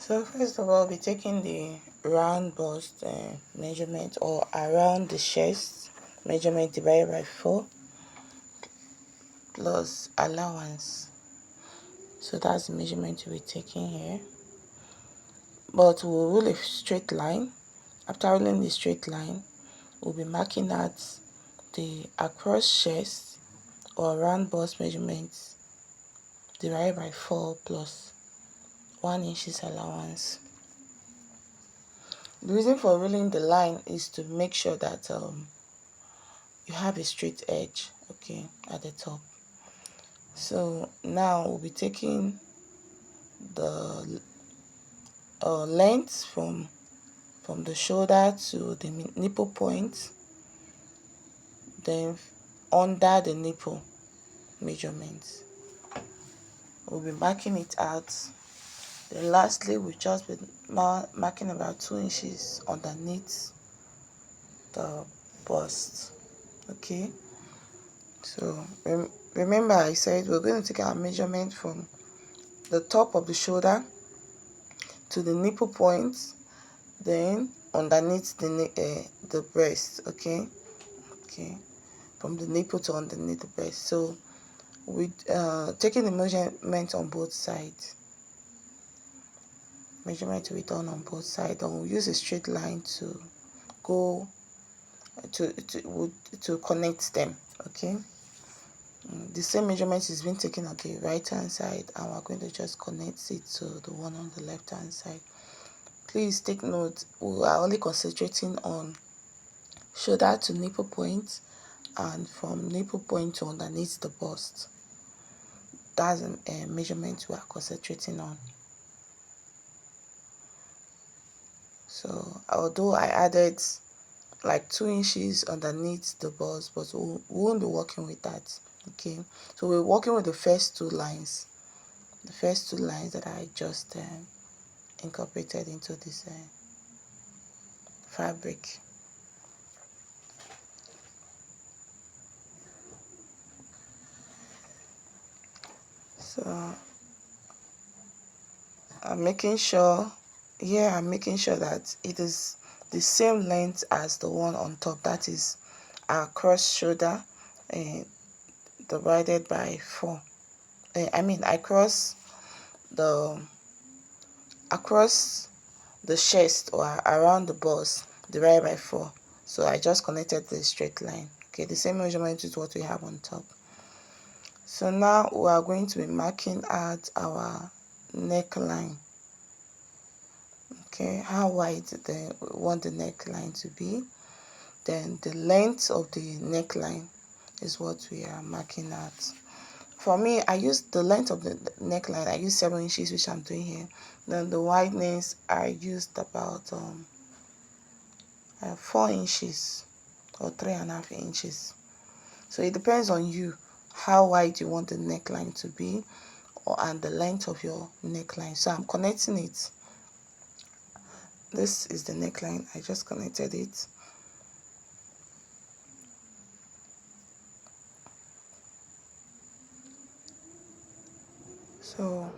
So first of all, we'll be taking the round bust measurement, or around the chest measurement, divided by 4 plus allowance. So that's the measurement we'll be taking here. But we'll rule a straight line. After ruling the straight line, we'll be marking out the across chest or round bust measurements divided by 4 plus 1 inches allowance. The reason for ruling the line is to make sure that you have a straight edge, okay, at the top. So now we'll be taking the length from the shoulder to the nipple point, then under the nipple measurements. We'll be marking it out. Then lastly, we'll just be marking about 2 inches underneath the bust. Okay, so remember I said we're going to take our measurement from the top of the shoulder to the nipple point, then underneath the breast. Okay, from the nipple to underneath the breast. So we taking the measurement on both sides. Measurement will be done on both sides, and we'll use a straight line to go to connect them. Okay, the same measurement is being taken on the right hand side, and we're going to just connect it to the one on the left hand side. Please take note, we are only concentrating on shoulder to nipple point, and from nipple point to underneath the bust. That's a measurement we are concentrating on. So although I added like 2 inches underneath the bust, but we won't be working with that. Okay, so we're working with the first 2 lines, that I just incorporated into this fabric. So I'm making sure that it is the same length as the one on top, that is across shoulder divided by 4. Across the chest or around the bust divided by 4. So I just connected the straight line. Okay, the same measurement is what we have on top. So now we are going to be marking out our neckline. Okay, how wide we want the neckline to be. Then the length of the neckline is what we are marking out. For me, I use the length of the neckline, I use 7 inches, which I'm doing here. Then the wideness, I used about 4 inches or 3.5 inches. So it depends on you how wide you want the neckline to be, and the length of your neckline. So I'm connecting it. This is the neckline, I just connected it. So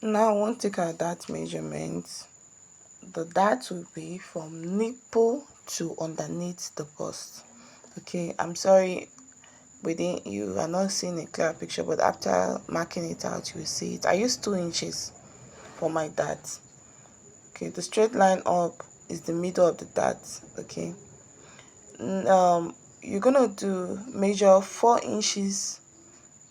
now I want to take out that measurement. The dart will be from nipple to underneath the bust. Okay, I'm sorry you are not seeing a clear picture, but after marking it out you will see it. I used 2 inches for my dart. Okay, the straight line up is the middle of the dart. Okay, you're gonna measure 4 inches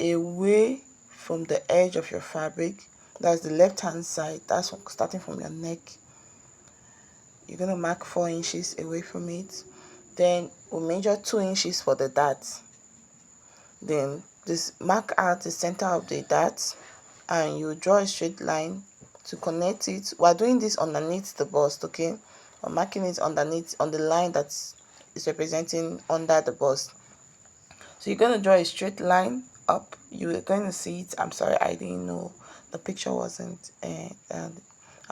away from the edge of your fabric. That's the left hand side, that's starting from your neck. You're gonna mark 4 inches away from it. Then we'll measure 2 inches for the dart. Then this mark out the center of the dart, and you draw a straight line to connect it. We're doing this underneath the bust. Okay, we're marking it underneath on the line that is representing under the bust. So you're going to draw a straight line up. You're going to see it. I'm sorry, I didn't know the picture wasn't I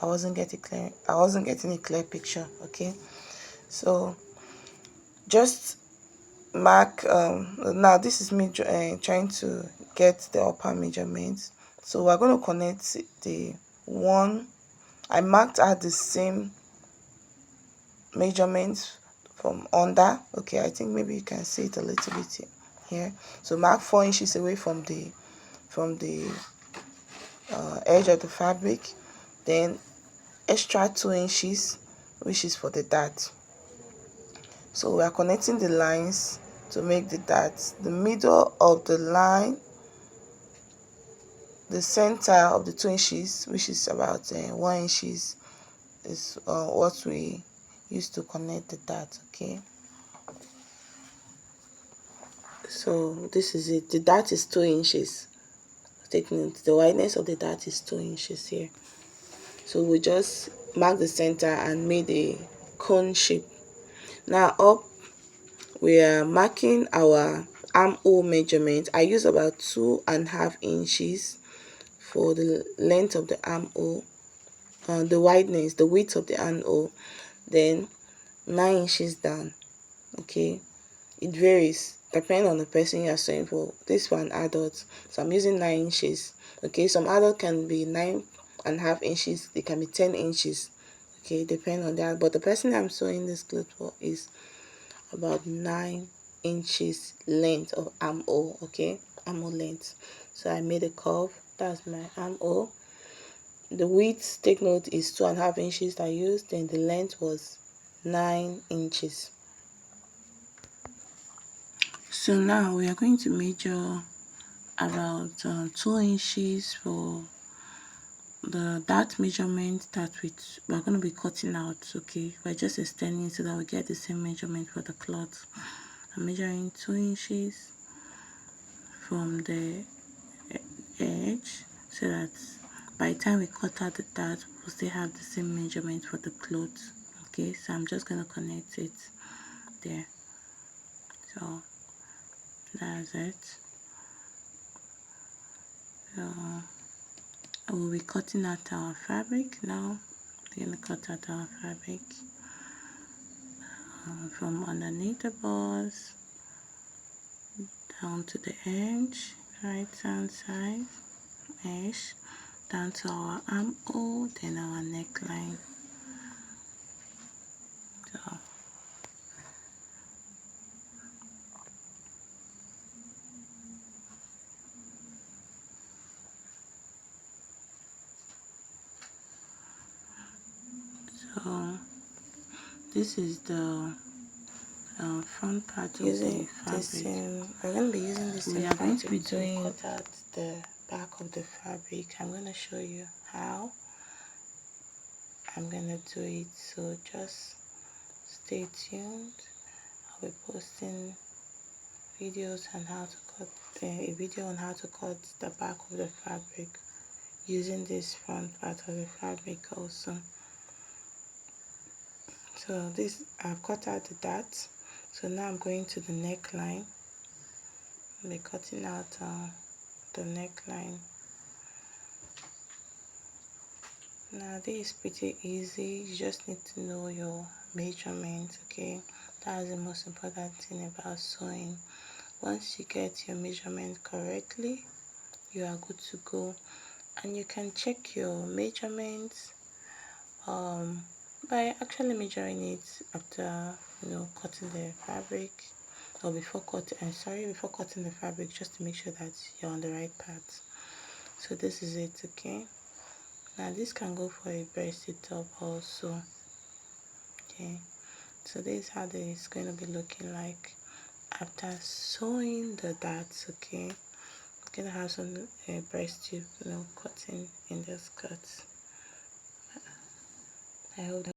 wasn't getting a clear picture. Okay, so just mark now this is me trying to get the upper measurement. So we're going to connect the one. I marked out the same measurements from under. Okay, I think maybe you can see it a little bit here. So mark 4 inches away from the edge of the fabric, then extra 2 inches, which is for the dart. So we are connecting the lines to make the dart. The middle of the line, the center of the 2 inches, which is about 1 inches, is what we use to connect the dart. Okay, so this is it. The dart is 2 inches. Taking it, the wideness of the dart is 2 inches here. So we just mark the center and made a cone shape. Now up, we are marking our armhole measurement. I use about 2.5 inches for the length of the armhole, the wideness, the width of the armhole, then 9 inches down. Okay, it varies depending on the person you are sewing for. This one adult, so I'm using 9 inches. Okay, some adult can be 9.5 inches, they can be 10 inches. Okay, depending on that, but the person I'm sewing this cloth for is about 9 inches length of armhole. Okay, armhole length. So I made a curve. That's my armhole. The width, take note, is 2.5 inches I used, then the length was 9 inches. So now we are going to measure about 2 inches for the dart measurement that we're going to be cutting out. Okay, we're just extending so that we get the same measurement for the cloth. I'm measuring 2 inches from the edge so that by the time we cut out the dart, we'll still have the same measurement for the cloth. Okay, so I'm just going to connect it there. So that's it. So I will be cutting out our fabric now. We're going to cut out our fabric from underneath the bust down to the edge, right hand side edge, down to our armhole, then our neckline. So this is the front part using of the fabric. We're going to be using this. We are going to be doing cut out the back of the fabric. I'm going to show you how I'm going to do it. So just stay tuned. I'll be posting videos on how to cut a video on how to cut the back of the fabric using this front part of the fabric also. So this, I've cut out the dart. So now I'm going to the neckline. I'll be cutting out the neckline. Now this is pretty easy. You just need to know your measurements. Okay, that's the most important thing about sewing. Once you get your measurement correctly, you are good to go. And you can check your measurements by actually measuring it after cutting the fabric, or before cutting the fabric, just to make sure that you're on the right path. So this is it. Okay, now this can go for a breasted top also. Okay, so this is how this is going to be looking like after sewing the darts. Okay, it's gonna have some breast tube cutting in the skirts. I hope that